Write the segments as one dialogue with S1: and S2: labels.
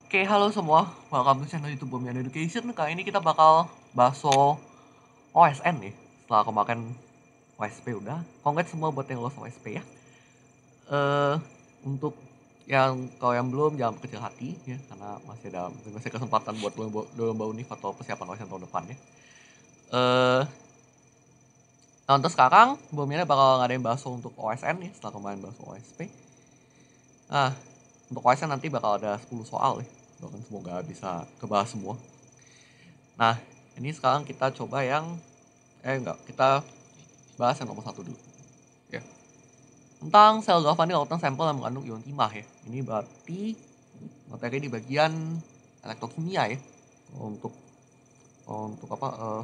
S1: Oke, halo semua. Welcome to channel YouTube Bomian Education. Kali ini kita bakal bahas soal OSN nih. Setelah kemarin OSP udah. Congrats semua buat yang lolos OSP ya. Eh untuk yang kalau yang belum jangan berkecil hati ya, karena masih kesempatan buat lomba univ atau persiapan OSN tahun depan ya. Eh nah untuk sekarang Bomian bakal ngadain bahas untuk OSN nih setelah kemarin bahas OSP. Nah, untuk OSN nanti bakal ada 10 soal ya. Doakan semoga bisa kebahas semua. Nah, ini sekarang kita coba kita bahas yang nomor satu dulu. Ya. Tentang sel galvanik larutan sampel yang mengandung ion timah ya. Ini berarti materi di bagian elektrokimia ya. Untuk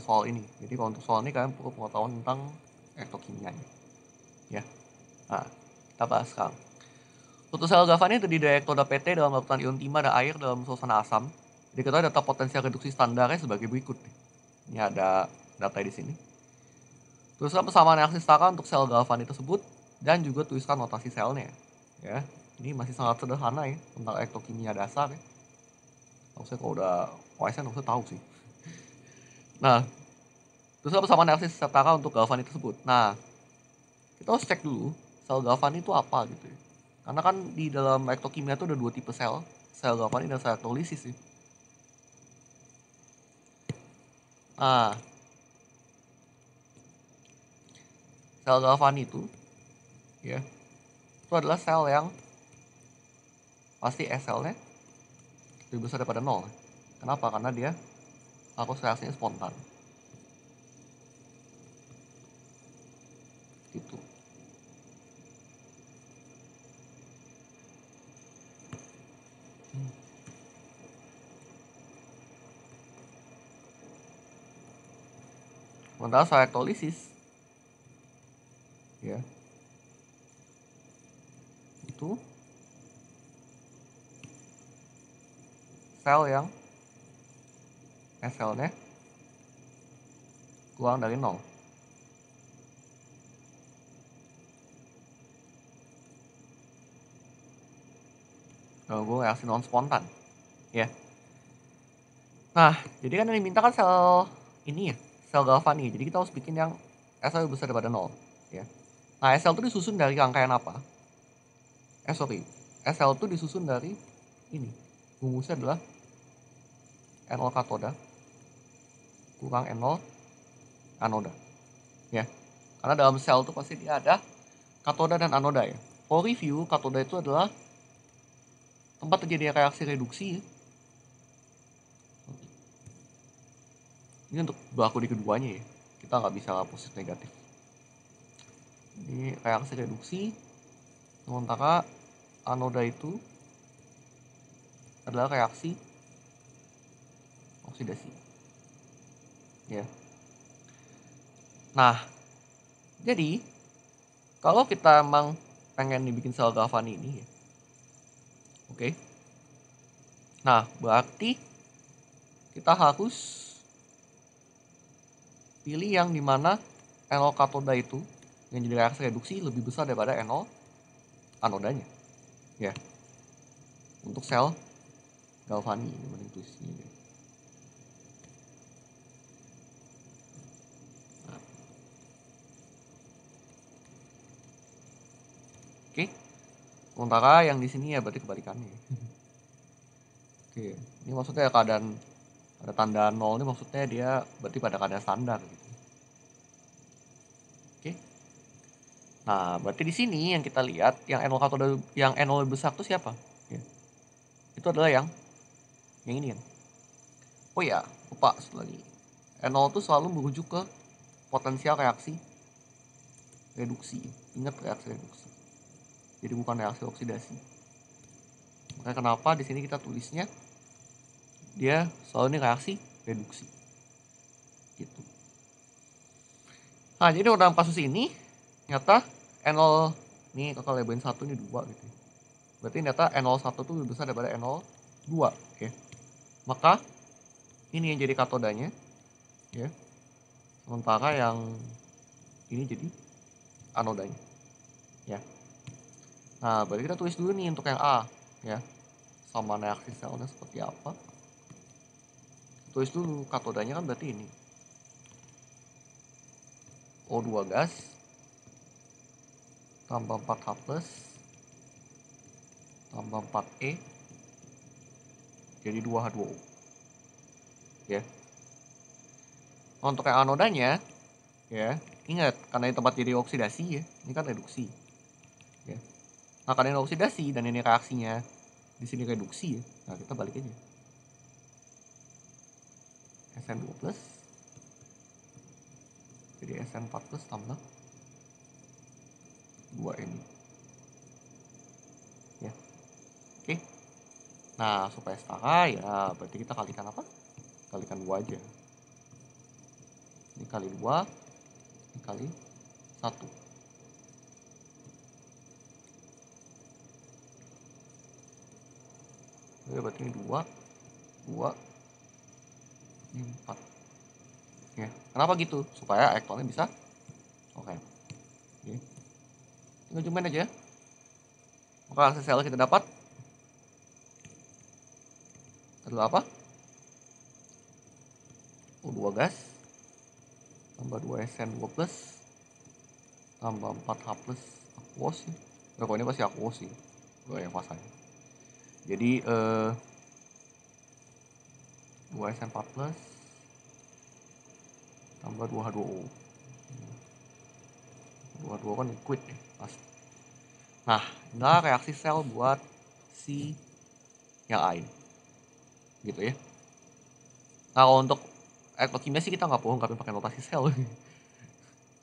S1: soal ini. Jadi kalau untuk soal ini kalian perlu pengetahuan tentang elektrokimia ya. Nah, kita bahas sekarang. Suatu sel galvanik terdiri dari elektroda PT dalam larutan ion timah dan air dalam suasana asam. Diketahui data potensial reduksi standarnya sebagai berikut. Ini ada data di sini. Tuliskan persamaan reaksi setara untuk sel galvanik tersebut dan juga tuliskan notasi selnya. Ya, ini masih sangat sederhana ya tentang elektrokimia dasar ya. Harusnya kalau udah OSN harusnya tahu sih. Nah, tuliskan persamaan reaksi setara untuk galvanik tersebut. Nah, kita harus cek dulu sel galvanik itu apa gitu ya. Karena kan di dalam elektrokimia itu ada dua tipe sel galvanik dan sel elektrolisis ya. Nah, sel galvanik itu ya, itu adalah sel yang pasti SL-nya lebih besar daripada 0. Kenapa? Karena dia harus reaksinya spontan. Gitu. Sementara sel elektrolisis ya, itu sel yang SL-nya kurang dari 0. Ganggu reaksi non spontan ya. Nah, jadi kan yang diminta kan sel ini ya, sel galvanik. Jadi kita harus bikin yang SL lebih besar daripada 0 ya. Nah, SL itu disusun dari rangkaian apa? SL itu disusun dari ini. Rumusnya adalah N0 katoda kurang N0 anoda. Ya. Karena dalam sel itu pasti dia ada katoda dan anoda ya. For review, katoda itu adalah tempat terjadi reaksi reduksi ya. Ini untuk berlaku di keduanya ya. Kita nggak bisa positif negatif. Ini reaksi reduksi. Sementara anoda itu adalah reaksi oksidasi. Ya. Nah, jadi kalau kita emang pengen dibikin sel galvanik ini ya. Oke. Nah, berarti kita harus pilih yang dimana N0 katoda itu yang jadi reaksi reduksi lebih besar daripada N0 anodanya. Ya. Untuk sel galvanik ini tulisnya. Oke. Sementara yang di sini ya berarti kebalikannya. Oke. Ini maksudnya keadaan ada tanda 0 ini maksudnya dia berarti pada keadaan standar gitu. Oke. Nah, berarti di sini yang kita lihat yang N0 katoda yang N0 lebih besar itu siapa? Ya. Itu adalah yang ini kan. Oh ya, lupa satu lagi. N0 itu selalu merujuk ke potensial reaksi reduksi. Ingat reaksi reduksi. Jadi bukan reaksi oksidasi. Makanya kenapa di sini kita tulisnya dia selalu ini reaksi reduksi. Gitu. Nah, jadi dalam kasus ini ternyata N0 ini kalau labelin 1 ini 2 gitu. Berarti ternyata N01 itu lebih besar daripada N02 ya. Maka ini yang jadi katodanya ya. Sementara yang ini jadi anodanya. Ya. Nah, berarti kita tulis dulu nih untuk yang A ya. sama reaksi selnya seperti apa. Tulis dulu katodanya kan berarti ini O2 gas tambah 4H plus tambah 4E jadi 2H2O ya. Untuk yang anodanya ya, ingat karena ini tempat jadi oksidasi ya, ini kan reduksi ya. Nah karena ini oksidasi dan ini reaksinya di sini reduksi ya, nah kita balik aja SN2 plus jadi SN4 plus tambah 2 ini ya. Oke, nah supaya setara ya berarti kita kalikan apa, kalikan 2 aja, ini kali 2 ini kali 1 ya, berarti ini 2 ini 4 ya. Kenapa gitu? Supaya elektronnya bisa coret ya. Tinggal cuman aja, maka hasil sel kita dapat adalah apa? O2 gas tambah 2 SN2 plus tambah 4H plus aquos ya. Nah, kalau ini pasti aquos sih, gue yang pasanya. Jadi 2 SN4 plus tambah 2H2O. 2H2O kan liquid ya pasti. Nah, inilah reaksi sel buat si yang air gitu ya. Nah kalau untuk elektrokimia sih kita nggak perlu ungkapin pakai notasi sel.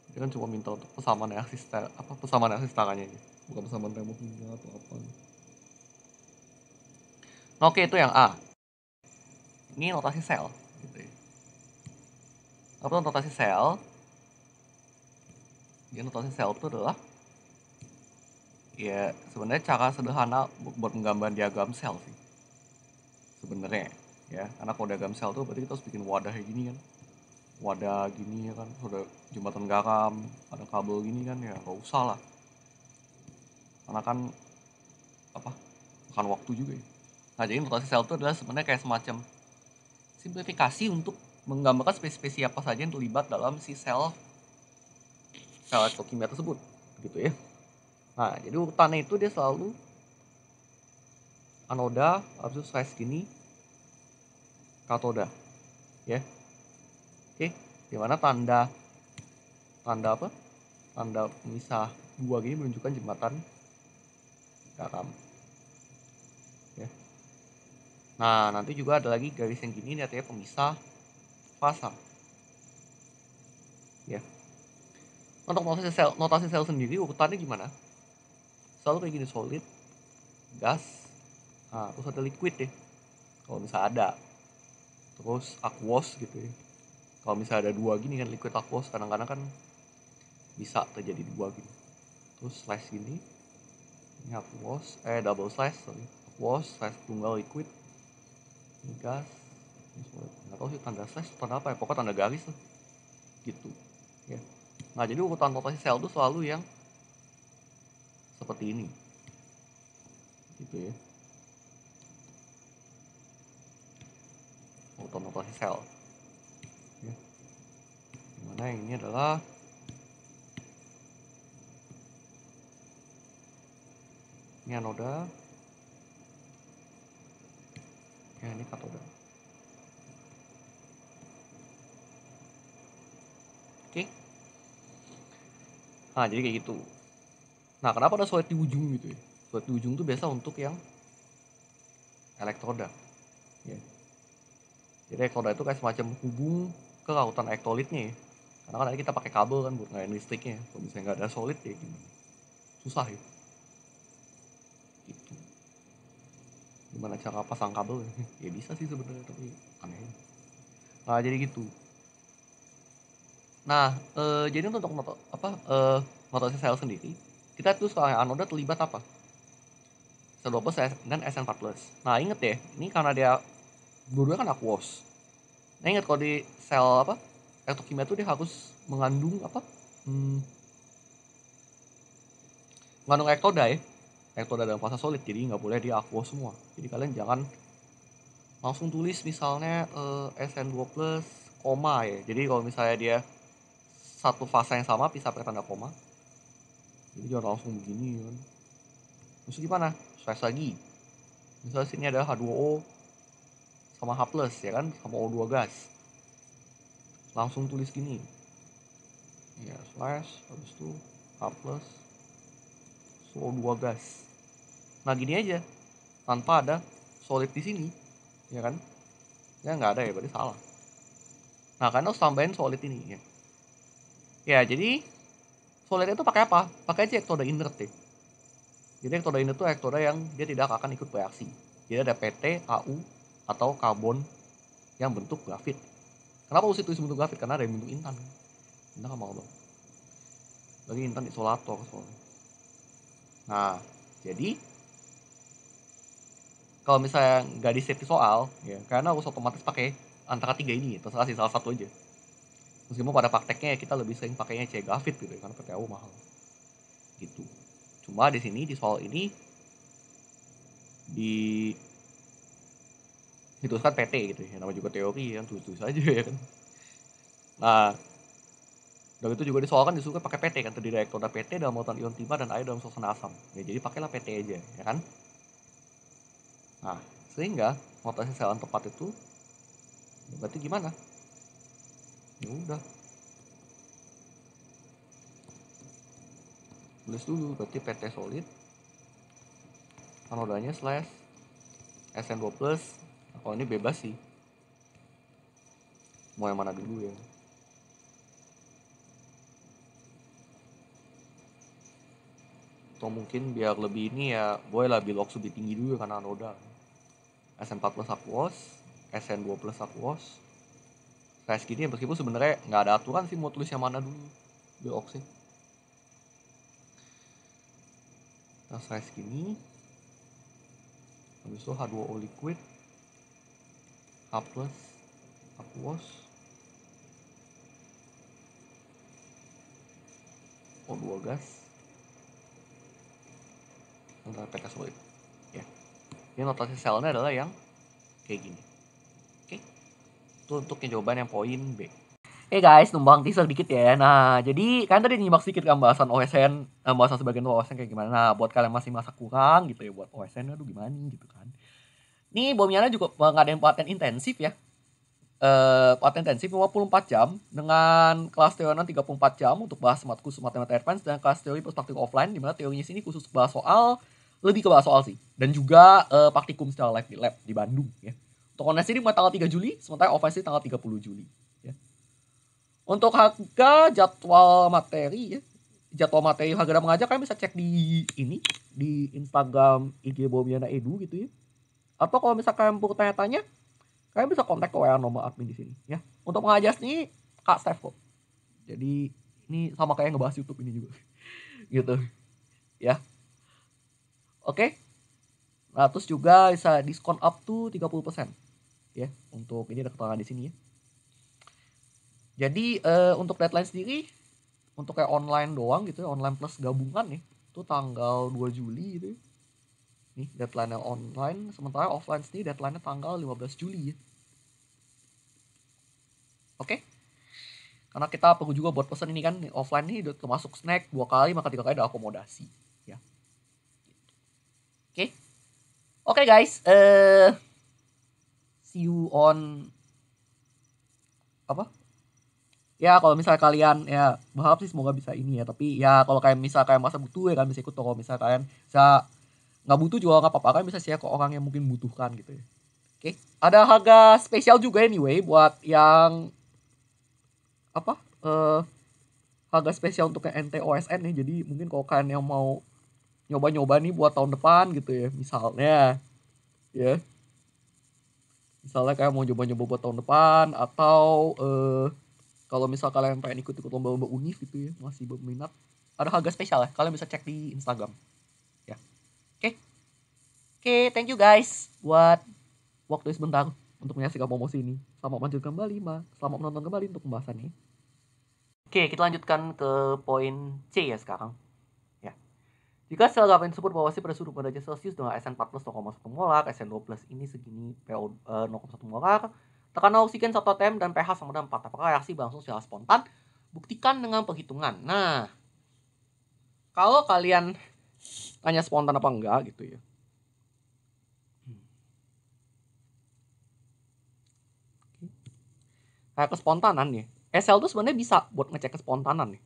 S1: Dia kan cuma minta untuk persamaan reaksi setaranya aja, bukan persamaan termokimia atau apa. Nah, oke, itu yang A. Ini notasi sel gitu ya. Apa notasi sel? Dia notasi sel itu adalah ya sebenarnya cara sederhana buat menggambar diagram sel sih sebenarnya ya. Karena kalau diagram sel tuh berarti kita harus bikin wadah kayak gini kan, wadah gini ya kan, ada jembatan garam, ada kabel gini kan, ya nggak usah lah karena kan apa, makan waktu juga ya. Nah jadi notasi sel itu adalah sebenarnya kayak semacam simplifikasi untuk menggambarkan spesies apa saja yang terlibat dalam si sel elektrokimia tersebut gitu ya. Nah jadi urutannya itu dia selalu anoda, habis itu slash gini, katoda ya. Oke, dimana tanda apa, tanda pemisah dua gini menunjukkan jembatan garam ya. Nah nanti juga ada lagi garis yang gini, ini artinya pemisah fasa ya. Untuk notasi sel sendiri urutannya gimana? Selalu kayak gini, solid, gas, nah terus ada liquid deh kalau misalnya ada, terus aquos gitu ya. Kalau misalnya ada dua gini kan, liquid aquos, kadang-kadang kan bisa terjadi dua gini. Terus slash gini, ini aquos, double slash, sorry, aquos slash tunggal liquid, ini gas, ini solid. Nggak tahu sih tanda slash tanda apa ya, pokoknya tanda garis lah gitu ya. Nah jadi urutan notasi sel itu selalu yang seperti ini gitu ya, urutan notasi sel ya. Dimana yang ini adalah ini anoda ya, ini katoda. Oke, nah jadi kayak gitu. Nah kenapa ada solid di ujung gitu ya, solid di ujung tuh biasa untuk yang elektroda ya. Jadi elektroda itu kayak semacam hubung ke lautan elektrolitnya ya. Karena kan kita pakai kabel kan buat ngalahin listriknya. Kalau misalnya nggak ada solid ya gimana? Susah ya. Gitu. Gimana cara pasang kabel? Ya bisa sih sebenarnya tapi aneh. Nah jadi gitu. Nah jadi untuk notasi sel sendiri, kita tuh soal anoda terlibat apa? S12 dan SN4+. Nah inget ya, ini karena dia dua-duanya kan aquos. Nah inget kalau di sel apa, elektrokimia tuh dia harus mengandung apa? Mengandung elektroda ya. elektroda dalam fase solid, jadi nggak boleh di aqueous semua. Jadi kalian jangan langsung tulis misalnya SN2 plus koma ya. Jadi kalau misalnya dia satu fase yang sama bisa pakai tanda koma, jadi jangan langsung begini kan. Terus gimana? Slash lagi. Misalnya sini ada H2O sama H plus ya kan, sama O2 gas. Langsung tulis gini. Ya, slash habis itu H plus O2 gas. Nah gini aja, tanpa ada solid di sini, ya kan? Ya nggak ada ya, berarti salah. Nah kalian harus tambahin solid ini ya. Ya jadi solid itu pakai apa? Pakai aja ektoda inert deh. Jadi ektoda inert itu ektoda yang dia tidak akan ikut bereaksi. Jadi ada PT, AU, atau karbon yang bentuk grafit. Kenapa usit itu bentuk grafit? Karena ada yang bentuk intan. Intan kan mau dong. Lagi intan isolator soalnya. Nah jadi kalau misalnya nggak di safety soal, ya karena harus otomatis pakai antara tiga ini, terserah sih salah satu aja. Meskipun pada prakteknya kita lebih sering pakainya C grafit gitu ya, karena PTU mahal. Gitu. Cuma di sini di soal ini di dituliskan PT gitu ya, namanya juga teori yang tulis-tulis aja ya kan. Nah, dari itu juga disoalkan disuruh pakai PT kan, terdiri dari elektroda PT dalam muatan ion timah dan air dalam suasana asam. Ya jadi pakailah PT aja, ya kan? Nah, sehingga notasi sel yang tepat itu berarti gimana? Ya udah, tulis dulu berarti PT solid, anodanya slash SN2 plus. Nah, kalau ini bebas sih, mau yang mana dulu ya. Atau mungkin biar lebih ini ya, boleh lah bilox lebih tinggi dulu karena anoda. SN4 plus aqueous, SN2 plus aqueous. Kayak segini meskipun sebenarnya nggak ada aturan sih mau tulis yang mana dulu bilox sih. Nah size segini, habis itu H2O liquid, H plus aqueous, O2 gas, antara PT solid. Ya, ini notasi selnya adalah yang kayak gini. Oke, itu untuk jawaban yang poin B. Guys, numpang teaser dikit ya. Nah, jadi kan tadi nyimak sedikit kan bahasan OSN, bahasan sebagian OSN kayak gimana. Nah, buat kalian masih masa kurang gitu ya buat OSN, aduh gimana gitu kan. Nih Bomiana juga ngadain pelatihan intensif ya. Pelatihan intensif 54 jam dengan kelas teorian 34 jam untuk bahas khusus matematika advance dan kelas teori perspektif offline, di mana teorinya sini khusus bahas soal, lebih ke bahas soal sih. Dan juga praktikum secara live di lab di Bandung ya. Untuk online ini mulai tanggal 3 Juli, sementara offline tanggal 30 Juli. Ya. Untuk harga jadwal materi ya, jadwal materi harga dan mengajar kalian bisa cek di ini, di Instagram IG Bomiana Edu gitu ya. Atau kalau misalkan perlu tanya-tanya, kalian bisa kontak ke WA nomor admin di sini ya. Untuk mengajar nih Kak Steph kok. Jadi ini sama kayak ngebahas YouTube ini juga. Gitu. Ya. Oke. Nah, terus juga bisa diskon up to 30% ya. Untuk ini ada keterangan di sini ya. Jadi untuk deadline sendiri untuk kayak online doang gitu ya, online plus gabungan nih, itu tanggal 2 Juli gitu ya. Nih deadline online, sementara offline sendiri deadline-nya tanggal 15 Juli ya. Oke. Karena kita perlu juga buat pesan ini kan, offline nih udah termasuk snack 2 kali, maka 3 kali ada akomodasi ya. Oke. Oke guys, see you on apa? Ya kalau misalnya kalian ya berharap sih semoga bisa ini ya, tapi ya kalau kalian misal kalian masa butuh ya kan bisa ikut, kalau misalnya kalian bisa nggak butuh juga nggak apa-apa, kan bisa share ke orang yang mungkin butuhkan gitu ya. Oke, ada harga spesial juga anyway buat yang apa harga spesial untuk yang NTOSN nih. Jadi mungkin kalau kalian yang mau nyoba-nyoba nih buat tahun depan gitu ya, ya misalnya kayak mau nyoba-nyoba buat tahun depan, atau kalau misal kalian pengen ikut-ikut lomba-lomba univ gitu ya, masih berminat, ada harga spesial ya, kalian bisa cek di Instagram ya. Oke, thank you guys buat waktu sebentar untuk menyaksikan promosi ini. Selamat melanjutkan kembali, selamat menonton kembali untuk pembahasannya. Oke, kita lanjutkan ke poin C ya sekarang ya. Jika sel gabah tersebut berwasi pada suhu derajat Celcius dengan SN 4 plus 0,1 molar, SN 2 plus ini segini PO 0,1 molar, tekanan oksigen 1 atm dan pH sama dengan 4. Apakah reaksi berlangsung secara spontan? Buktikan dengan perhitungan. Nah, kalau kalian tanya spontan apa enggak gitu ya. Kayak kespontanan nih. SL tuh sebenarnya bisa buat ngecek kespontanan nih.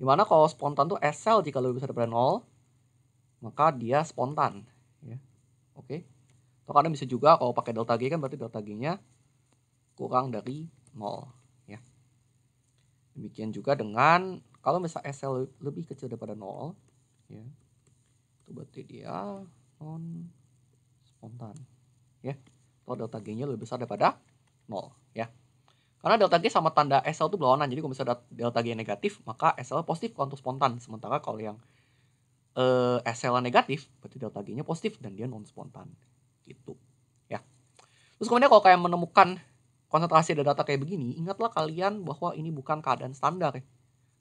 S1: Dimana kalau spontan tuh SL jika lebih besar daripada 0, maka dia spontan. Ya. Oke. Atau kadang bisa juga kalau pakai delta G kan berarti delta G-nya kurang dari 0. Ya. Demikian juga dengan kalau misal SL lebih kecil daripada 0, ya, itu berarti dia non spontan. Ya. Atau delta G-nya lebih besar daripada 0. Ya. Karena delta G sama tanda SL itu berlawanan. Jadi kalau misalnya delta G negatif, maka SL positif kalau untuk spontan. Sementara kalau yang SL negatif, berarti delta G-nya positif dan dia non spontan. Gitu. Ya. Terus kemudian kalau kalian menemukan konsentrasi data kayak begini, ingatlah kalian bahwa ini bukan keadaan standar. Ya.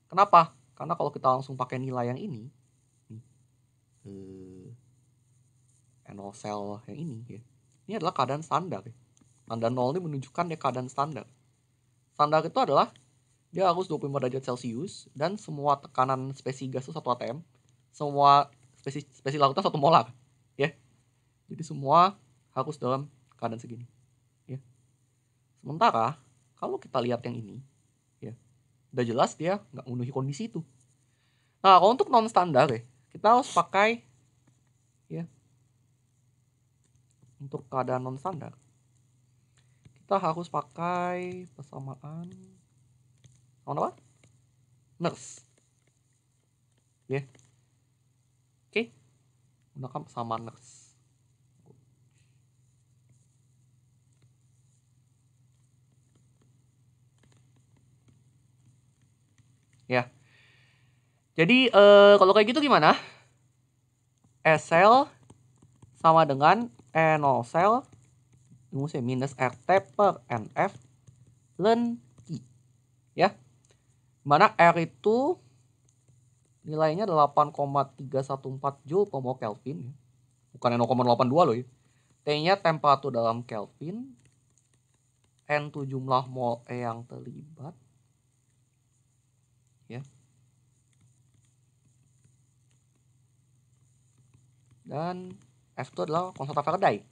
S1: Kenapa? Karena kalau kita langsung pakai nilai yang ini, NO cell yang ini, ya, ini adalah keadaan standar. Ya. Tanda 0 ini menunjukkan dia keadaan standar. Standar itu adalah dia harus 25 derajat Celcius dan semua tekanan spesi gas itu 1 atm, semua spesi larutan 1 molar, ya. Jadi semua harus dalam keadaan segini, ya. Sementara kalau kita lihat yang ini, ya, udah jelas dia nggak memenuhi kondisi itu. Nah, kalau untuk non standar, ya, kita harus pakai, ya, untuk keadaan non standar kita harus pakai persamaan apa? Nurse. Ya. Oke. Gunakan persamaan Nurse. Ya. Jadi kalau kayak gitu gimana? SL sama dengan NO cell minus RT per NF ln I. Ya. Mana R itu nilainya 8,314 Joule per mol Kelvin. Bukan 0,82 loh ya. T-nya temperatur dalam Kelvin. N itu jumlah mol E yang terlibat. Ya. Dan F itu adalah konstanta Faraday.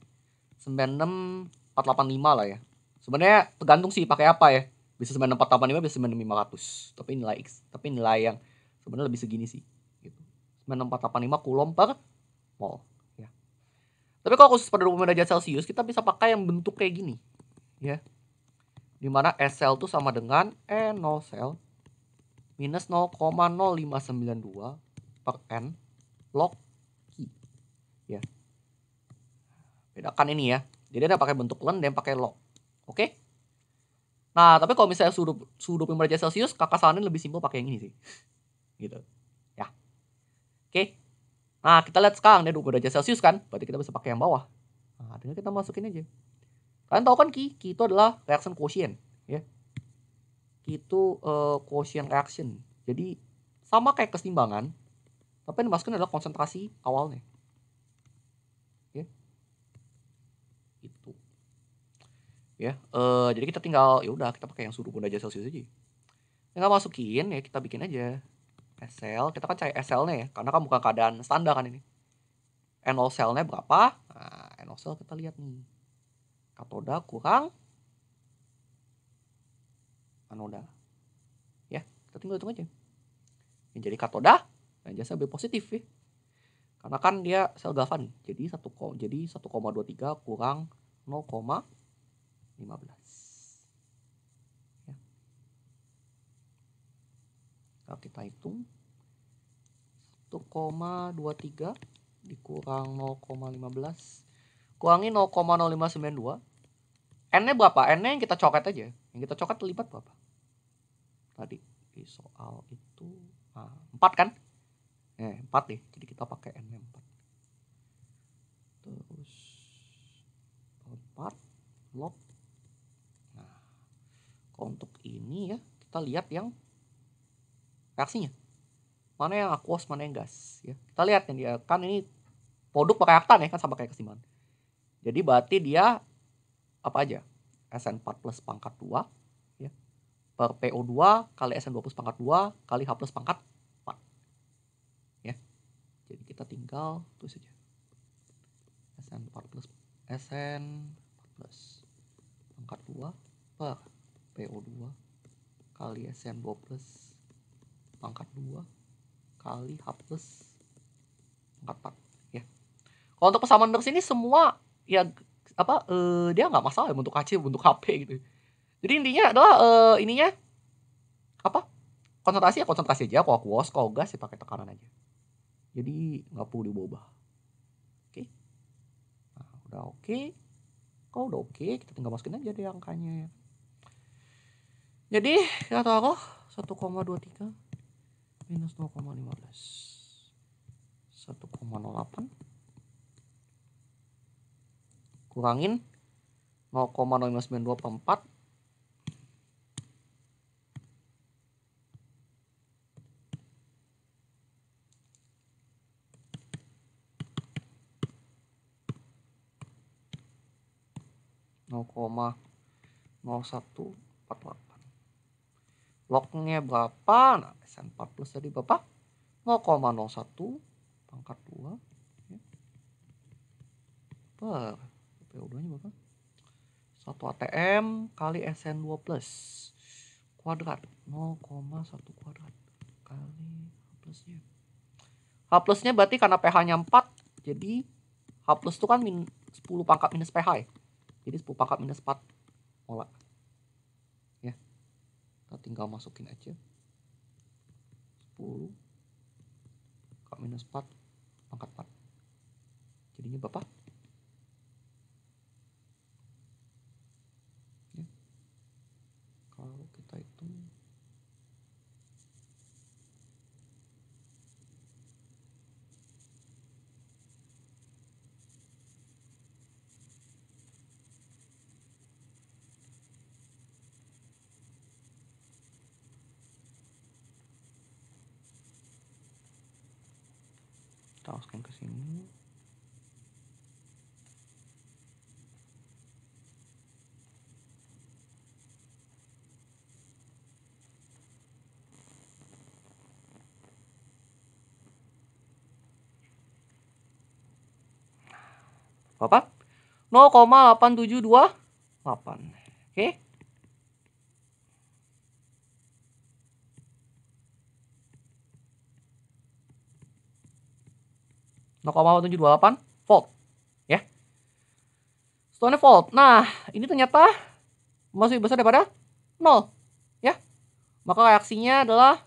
S1: 96485 lah ya. Sebenarnya tergantung sih pakai apa ya. Bisa 96485 bisa 96500. Tapi nilai X, tapi nilai yang sebenarnya lebih segini sih gitu. 96485 coulomb per mol ya. Tapi kalau khusus pada 25 derajat Celcius kita bisa pakai yang bentuk kayak gini ya. Dimana SL itu sama dengan NO cell minus 0,0592 per N log I ya. Bedakan ini ya. Jadi ada pakai bentuk ln dan pakai log. Oke? Nah, tapi kalau misalnya suhu 25 derajat Celcius, kakak saranin lebih simpel pakai yang ini sih. Gitu. Ya. Oke. Nah, kita lihat sekarang dia 20 derajat Celcius kan, berarti kita bisa pakai yang bawah. Nah, tinggal kita masukin aja. Kalian tahu kan Ki itu adalah reaction quotient, ya. Ki itu quotient reaction. Jadi sama kayak keseimbangan, tapi yang dimasukin adalah konsentrasi awalnya. Ya. Itu. Ya, jadi kita tinggal ya udah kita pakai yang suhu 20 derajat Celcius aja. Tinggal masukin ya, kita bikin aja SL, kita kan cari SL-nya ya, karena kan bukan keadaan standar kan ini. NO cell-nya berapa? Nah, NO cell kita lihat nih. Katoda kurang anoda. Ya, kita tinggal hitung aja. Yang jadi katoda dan jasa B positif ya. Karena kan dia sel galvan, jadi 1,23 kurang 0,15. Ya. Kalau kita hitung 1,23 dikurang 0,15 kurangi 0,0592. N-nya berapa? N-nya yang kita coret aja. Yang kita coret terlibat berapa? Tadi di soal itu 4 kan? 4 deh. Jadi kita pakai N-nya 4. Terus 4 log. Nah, kalau untuk ini ya, kita lihat yang reaksinya. mana yang aqueous, mana yang gas ya. Kita lihat nih dia kan ini produk pakai aktan ya kan sama kayak keseimbangan. Jadi berarti dia apa aja? SN4 plus pangkat 2 ya, per PO2 kali SN2 plus pangkat 2 kali H plus pangkat 4 ya. Jadi kita tinggal tulis saja SN4 plus pangkat 2 per PO2 kali SN2 plus pangkat 2 kali H plus pangkat 4 ya. Kalau untuk persamaan dari sini semua ya apa dia nggak masalah ya bentuk KC bentuk HP gitu. Jadi intinya adalah ininya apa? Konsentrasi aja, kalau aqueous, kalau gas ya pakai tekanan aja. Jadi nggak perlu diubah. Oke. Nah, udah oke. Kalau udah oke, kita tinggal masukin aja deh angkanya ya. Jadi kita taruh 1,23 minus 0,15 1,08 kurangin 0,0592 per 4 0,0148. Lognya berapa? Nah, SN4 plus tadi berapa? 0,01 pangkat 2 ya. Per PO2 nya berapa? 1 ATM kali SN2 plus kuadrat 0,1 kuadrat kali H plusnya. H plusnya berarti karena pH-nya 4, jadi H plus itu kan 10 pangkat minus pH ya. Jadi 10 pangkat minus 4 molar. Ya. Kita tinggal masukin aja. 10 pangkat minus 4 pangkat 4. Jadinya berapa? Ya. Kalau kita hitung kita masukin ke sini. Berapa? 0,8728. Oke. .0,728 volt ya. Setelahnya volt. Nah, ini ternyata masih besar daripada 0 ya. Maka reaksinya adalah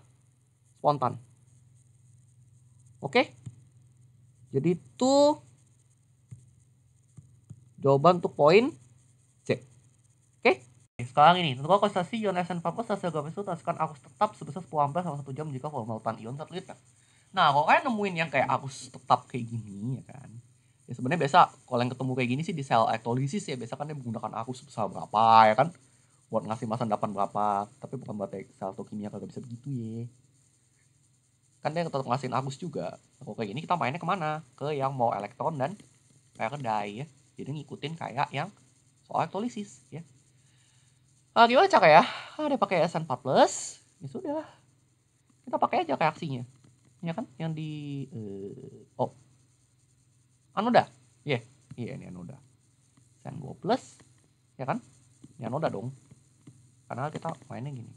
S1: spontan. Oke. Jadi itu jawaban untuk poin C. Oke. Sekarang ini, tentukan konsentrasi ion SN4+ hasil gamis itu hasilkan arus tetap sebesar 10 ampere selama 1 jam jika volume lautan ion 1 liter. Nah, kalau kalian nemuin yang kayak arus tetap kayak gini ya kan. Ya sebenarnya biasa kalau yang ketemu kayak gini sih di sel elektrolisis ya, biasa kan dia menggunakan arus sebesar berapa ya kan. Buat ngasih massa endapan berapa, tapi bukan berarti sel atau kimia kagak bisa begitu ya. Kan dia tetap ngasihin arus juga. Kalau kayak gini kita mainnya kemana? Ke yang mau elektron dan kayak kedai ya. Jadi ngikutin kayak yang soal elektrolisis ya. Nah, gimana cara ya? Ada pakai SN4+, ya sudah. Kita pakai aja reaksinya. Ya kan? Yang di anoda. Iya, yeah. Ini anoda. SN2+, ya kan? Ini anoda dong. Karena kita mainnya gini.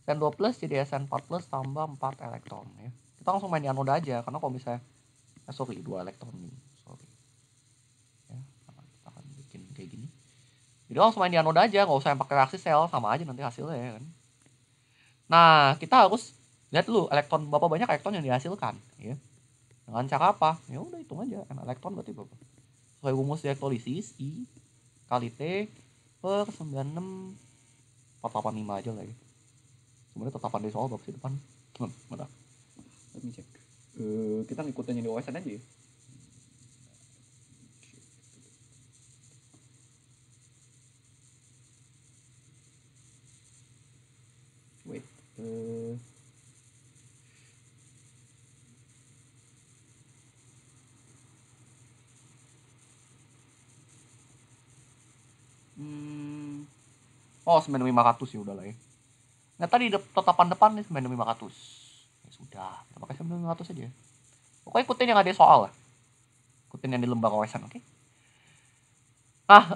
S1: SN2+ jadi SN4+ tambah 4 elektron ya. Kita langsung main di anoda aja, karena kalau misalnya 2 elektron nih. Ya, kita akan bikin kayak gini. Jadi langsung main di anoda aja, nggak usah yang pakai reaksi sel, sama aja nanti hasilnya ya kan. Nah, kita harus lihat dulu elektron berapa banyak elektron yang dihasilkan ya. Dengan cara apa? Ya udah hitung aja, elektron berarti berapa? Sesuai rumus elektrolisis I kali T per 96,485 aja lah ya. Sebenarnya tetapan dari soal box di depan. Bentar. Let me check. Kita ngikutin yang di OSN aja ya. Wait. Oh, 9500 ya udahlah ya. Nah tadi tetapan depan nih 9500. Ya sudah, kita pakai 9500 aja. Pokoknya ikutin yang ada soal lah. Ikutin yang di lembar OSN, oke? Nah,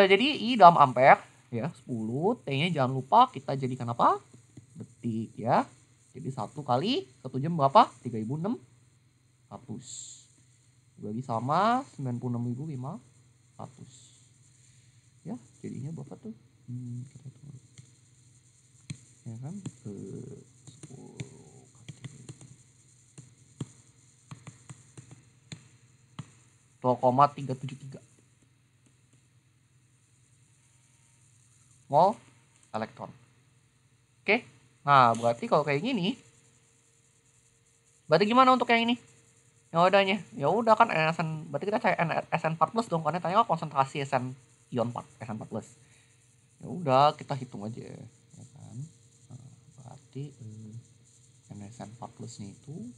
S1: jadi I dalam ampere ya 10, T-nya jangan lupa kita jadikan apa? Detik ya. Jadi 1 kali 1 jam berapa? 3600. Bagi sama 96.500. Ya, jadinya berapa tuh? Kita hitung. Ya kan? 10 2,373 mol elektron. Oke. Nah, berarti kalau kayak gini, berarti gimana untuk yang ini? Yang udahnya. Ya udah kan SN, berarti kita cari SN4+ dong, karena tanya konsentrasi SN ion 4, SN4+. Ya udah, kita hitung aja, ya kan? Nah, berarti SN4+-nya itu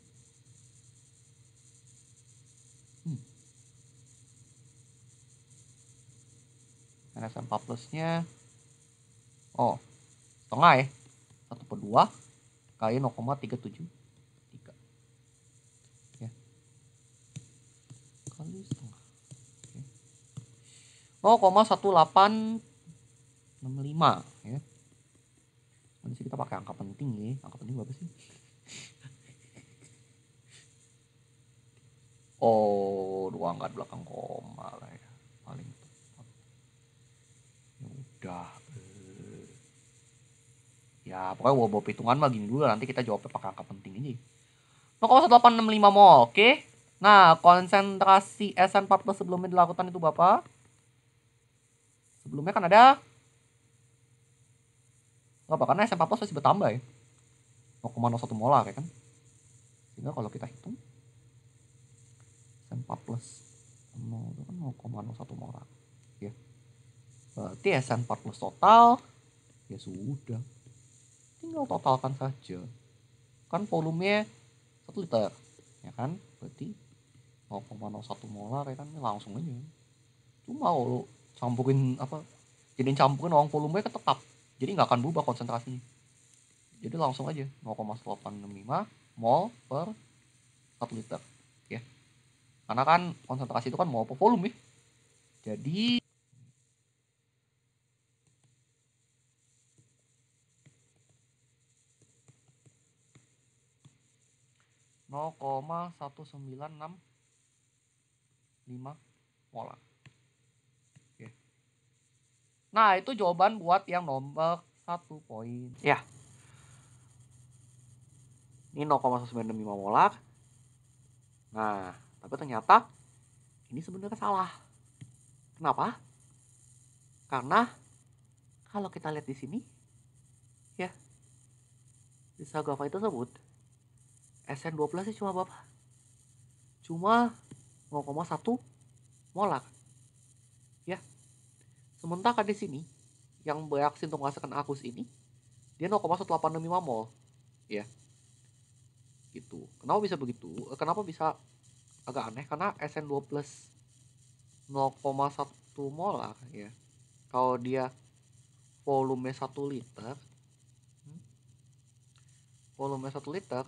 S1: SN4+-nya setengah ya. 1/2 kali 0,373 ya. Kali setengah. Oke. 0,1865 ya. Di sini kita pakai angka penting ya. Angka penting berapa sih? Oh, 2 angka belakang koma lah ya. Paling tepat. Ya udah. Ya, pokoknya bawa hitungan mah gini dulu, nanti kita jawabnya pakai angka penting aja. 0,1865 mol, oke? Nah, konsentrasi SN4+ sebelumnya dilakukan itu berapa? Sebelumnya kan ada berapa? Karena SN4+ masih bertambah ya. 0,01 molar ya kan? Sehingga kalau kita hitung SN4+ 0 itu kan 0,01 molar. Ya. Berarti SN4+ total ya sudah. Tinggal totalkan saja. Kan volumenya 1 liter. Ya kan? Berarti 0,01 molar ya kan, langsung aja. Cuma kalau campurin apa, jadiin campurin uang volumenya kan tetap, jadi nggak akan berubah konsentrasinya. Jadi langsung aja 0,865 mol per 1 liter ya, karena kan konsentrasi itu kan mol per volume ya. Jadi 0,1965 molar ya. Nah itu jawaban buat yang nomor 1 poin ya. Ini 0,1965 molar. Nah tapi ternyata ini sebenarnya salah. Kenapa? Karena kalau kita lihat di sini ya, di saga itu tersebut SN12 cuma berapa? Cuma 0,1 molar ya. Sementara di sini yang bereaksi untuk menghasilkan aqueous ini dia 0,1865 mol ya. Gitu. Kenapa bisa begitu? Kenapa bisa agak aneh? Karena SN12 0,1 molar ya. Kalau dia volume 1 liter,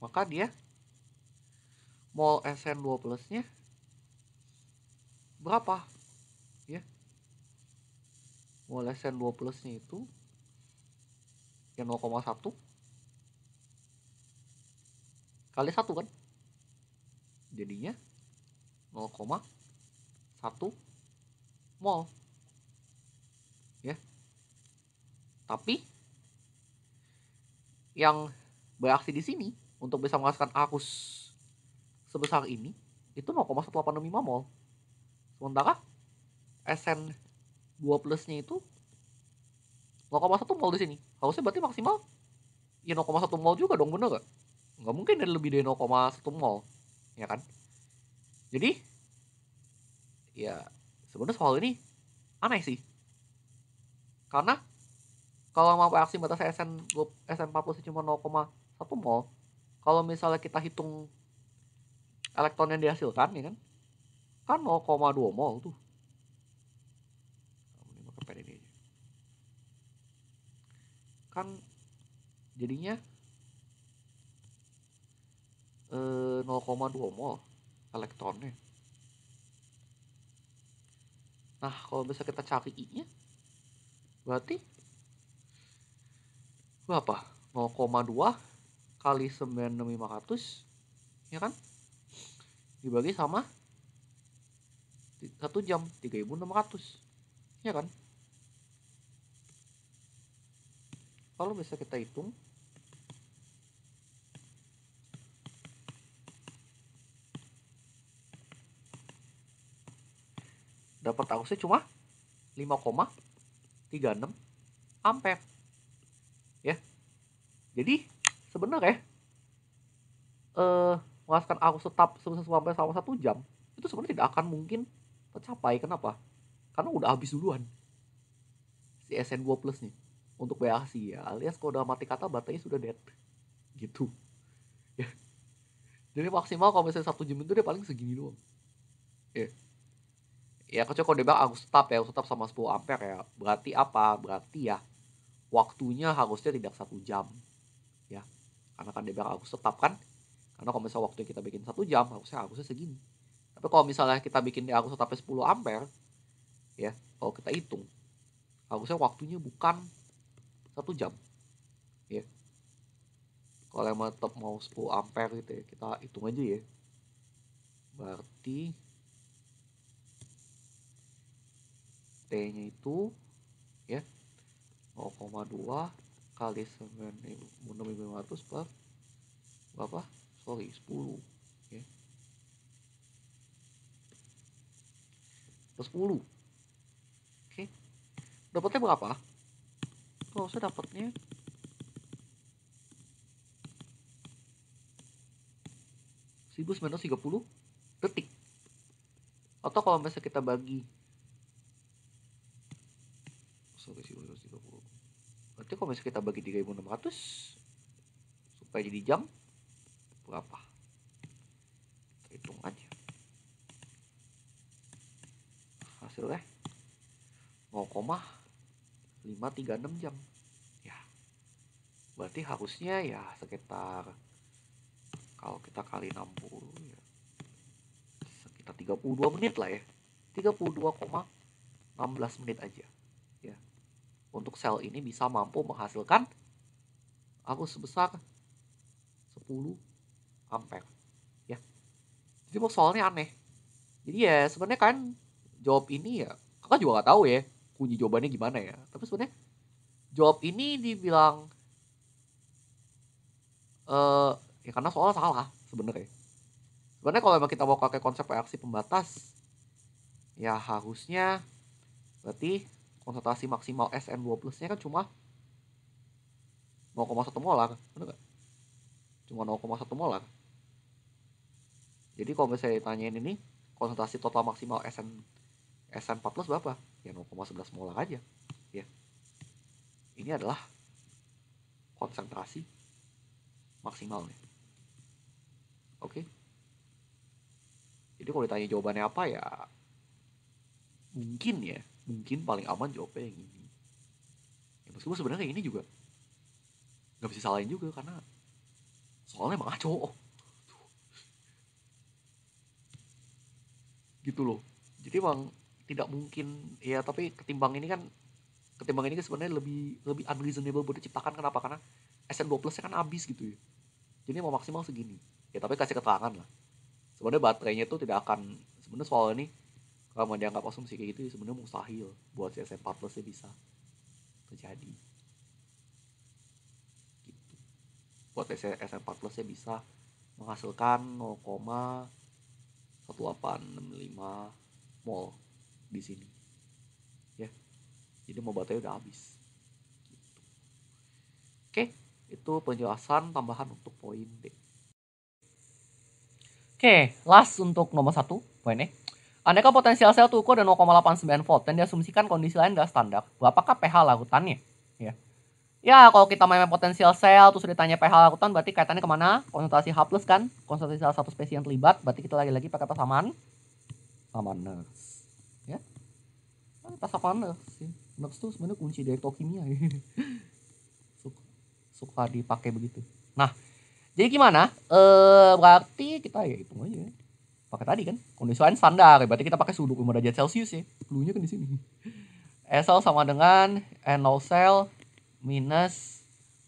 S1: maka dia mol SN12-nya berapa? Ya. Mol SN12-nya itu ya 0,1 kali 1 kan? Jadinya 0,1 mol. Ya. Tapi yang bereaksi di sini untuk bisa menghasilkan aqueous sebesar ini itu 0,1865 mol. Sementara SN2+-nya itu 0,1 mol di sini. Harusnya berarti maksimal ya 0,1 mol juga dong, bener gak? Nggak mungkin ada lebih dari 0,1 mol, ya kan? Jadi ya sebenarnya soal ini aneh sih. Karena kalau mau reaksi batas SN4+ cuma 0,1 mol, kalau misalnya kita hitung elektron yang dihasilkan ya kan 0,2 mol tuh. Ini pakai pen ini aja. kan jadinya 0,2 mol elektronnya. Nah kalau bisa kita cari I-nya berarti berapa? 0,2 kali 9.500 ya kan? Dibagi sama 1 jam 3.600 ya kan? Kalau bisa kita hitung dapat arusnya cuma 5,36 ampere ya. Jadi sebenarnya menghasilkan arus tetap sampai selama 1 jam itu sebenarnya tidak akan mungkin tercapai. Kenapa? Karena udah habis duluan si SN2 plus nih untuk reaksi ya, alias kalau udah mati kata baterainya sudah dead gitu ya. Jadi maksimal kalau misalnya 1 jam itu dia paling segini doang ya. Ya kecuali kalau dia bilang arus tetap sama 10 ampere ya, berarti apa? Berarti ya waktunya harusnya tidak 1 jam ya, karena kan dia bilang arus tetap kan. Karena kalau misalnya waktu kita bikin 1 jam harusnya segini. Tapi kalau misalnya kita bikin di arus tetapnya 10 ampere ya, kalau kita hitung harusnya waktunya bukan 1 jam ya. Kalau yang tetap mau 10 ampere gitu ya, kita hitung aja ya. Berarti T-nya itu ya 0,2 kali 9.500 per berapa? 10 ya. Per 10. Oke. Dapatnya berapa? Kalau saya dapatnya 1930 detik. Atau kalau misalnya kita bagi 1930. Berarti kalau misalnya kita bagi 3.600 supaya jadi jam berapa? Kita hitung aja. Hasilnya 0,536 jam. Ya. Berarti harusnya ya sekitar, kalau kita kali 60 ya, sekitar 32 menit lah ya. 32,16 menit aja ya. Untuk sel ini bisa mampu menghasilkan arus sebesar 10 ampere ya. Jadi soalnya aneh. Jadi ya sebenarnya kan jawab ini ya kakak juga nggak tahu ya kunci jawabannya gimana ya. Tapi sebenarnya jawab ini dibilang ya karena soal salah sebenarnya. Sebenarnya kalau emang kita mau pakai konsep reaksi pembatas ya harusnya berarti konsentrasi maksimal SN2 plusnya kan cuma 0,1 molar, bener gak? Cuma 0,1 molar. Jadi kalau misalnya ditanyain ini konsentrasi total maksimal SN4 plus berapa? Ya 0,11 molar aja ya. Ini adalah konsentrasi maksimalnya. Oke. Jadi kalau ditanya jawabannya apa ya mungkin paling aman jawabnya yang ini ya, meskipun sebenarnya ini juga nggak bisa salahin juga karena soalnya emang ngaco gitu loh. Jadi emang tidak mungkin ya, tapi ketimbang ini kan sebenarnya lebih unreasonable buat diciptakan. Kenapa? Karena SN2 plusnya kan habis gitu ya. Jadi mau maksimal segini ya, tapi kasih keterangan lah sebenarnya baterainya itu tidak akan, sebenarnya soal ini kalau mau dianggap asumsi kayak gitu ya sebenarnya mustahil buat si SN4 plusnya bisa terjadi gitu. Buat SN4 plusnya bisa menghasilkan 0,1865 mol di sini ya. Jadi mau baterai udah habis gitu. Oke, itu penjelasan tambahan untuk poin D. Oke, last untuk nomor 1 poinnya. Andaikan potensial sel tuku ada 0,89 volt dan diasumsikan kondisi lain gak standar, berapakah pH larutannya? Ya. Ya, kalau kita main potensial sel terus ditanya pH larutan berarti kaitannya kemana? Konsentrasi H plus kan? Konsentrasi salah satu spesies yang terlibat, berarti kita lagi-lagi pakai persamaan sama nurse. Ya. Pas apa nurse? Nurse tuh sebenarnya kunci dari kimia ya. suka dipakai begitu. Nah, jadi gimana? Berarti kita ya hitung aja. Pakai tadi kan, kondisi lain standar. Berarti kita pakai suhu 25 derajat Celcius ya. Cluenya kan di sini. SL sama dengan NO cell minus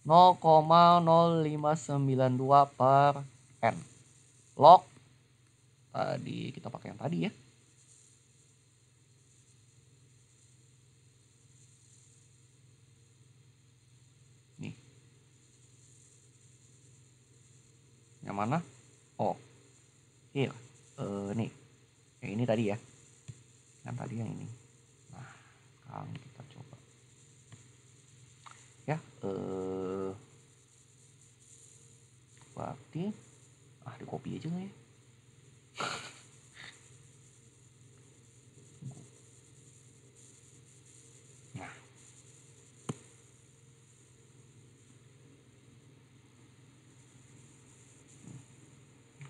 S1: 0,0592 per N. Log tadi kita pakai yang tadi ya. Nih. Yang mana? Oh. Iya. Nih. Yang ini tadi ya. Yang tadi yang ini. Nah, sekarang kita coba. Ya, berarti di copy aja lah ya. Nah.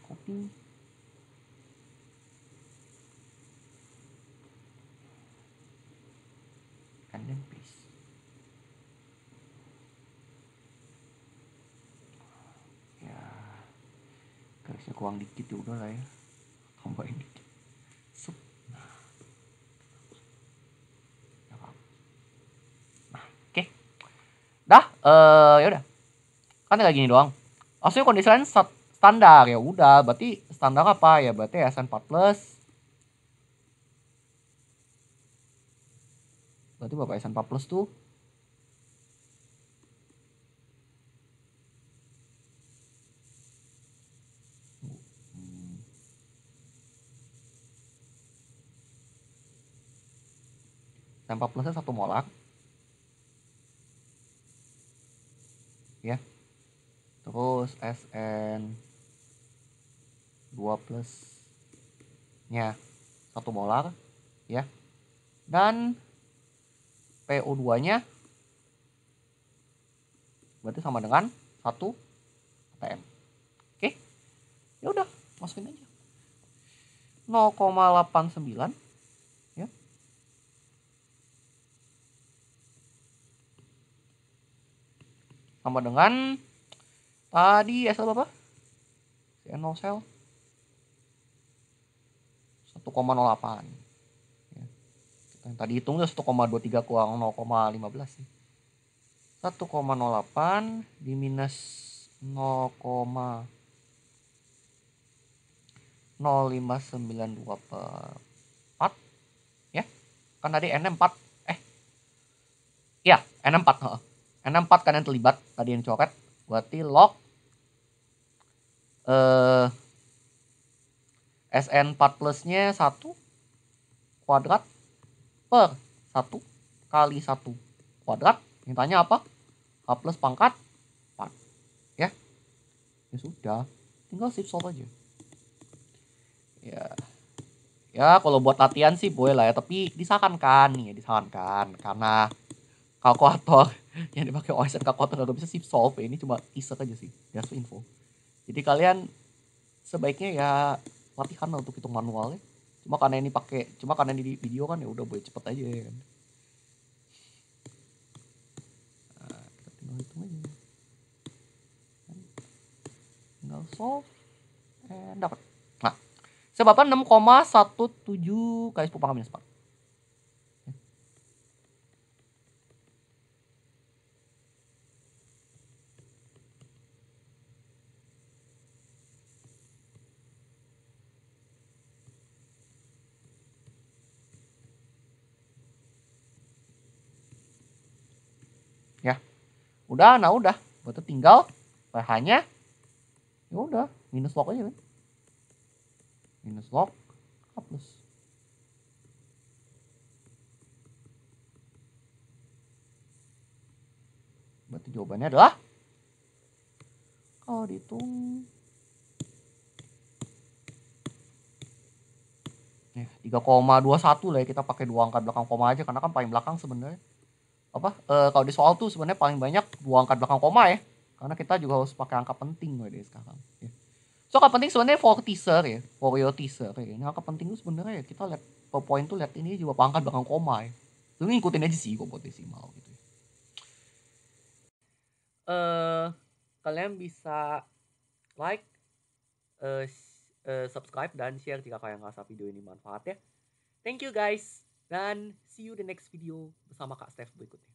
S1: Copy. And then paste. Ya, garisnya kurang dikit ya udah lah ya. Tambahin dikit. Sup. Nah, oke. Dah, ya udah. Kan kayak gini doang. Maksudnya kondisi lain standar ya udah. Berarti standar apa ya? Berarti SN4 plus. Berarti berapa SN4 plus tuh? SN4 plusnya 1 molar. Ya. Terus SN2 plus nya 1 molar ya. Dan PO2 nya berarti sama dengan 1 atm. Oke. Ya udah, masukin aja. 0,89 ya. Sama dengan tadi SL berapa? NO cell 1,08 ya. Kita yang tadi hitung 1,23 kurang 0,15 sih. 1,08 di minus 0,0592 per 4 ya. Kan tadi N4 ya N4 N4 kan yang terlibat tadi yang coret. Berarti log SN4 plusnya 1 kuadrat per 1 kali 1 kuadrat. Mintanya apa? H plus pangkat 4 ya. Ya sudah, tinggal shift solve aja ya. Kalau buat latihan sih boleh lah ya, tapi disarankan karena kalkulator yang dipakai OS dan kalkulator nggak bisa shift solve ya. Ini cuma teaser aja sih, just info. Jadi kalian sebaiknya ya latihan lah untuk hitung manual ya. Cuma karena ini di video kan ya udah boleh cepet aja ya kan. Nah, kita tinggal hitung aja. Tinggal solve dapat. Nah, sebabnya 6,17 kali 10 pangkat minus 4. Ya. Udah, berarti tinggal pH-nya ya udah minus log aja kan. Minus log H plus. Berarti jawabannya adalah kalau dihitung 3,21 lah ya. Kita pakai 2 angka belakang koma aja karena kan paling belakang sebenarnya kalau di soal tuh sebenarnya paling banyak 2 angka belakang koma ya. Karena kita juga harus pakai angka penting deh sekarang ya. So angka penting sebenarnya for your teaser ya. Ini angka penting tuh sebenarnya ya kita lihat PowerPoint tuh lihat ini juga pangkat belakang koma ya. Lu ngikutin aja sih kok buat desimal gitu. eh kalian bisa like, subscribe dan share jika kalian ngerasa video ini manfaat ya. Thank you guys, dan see you the next video bersama Kak Steph berikutnya.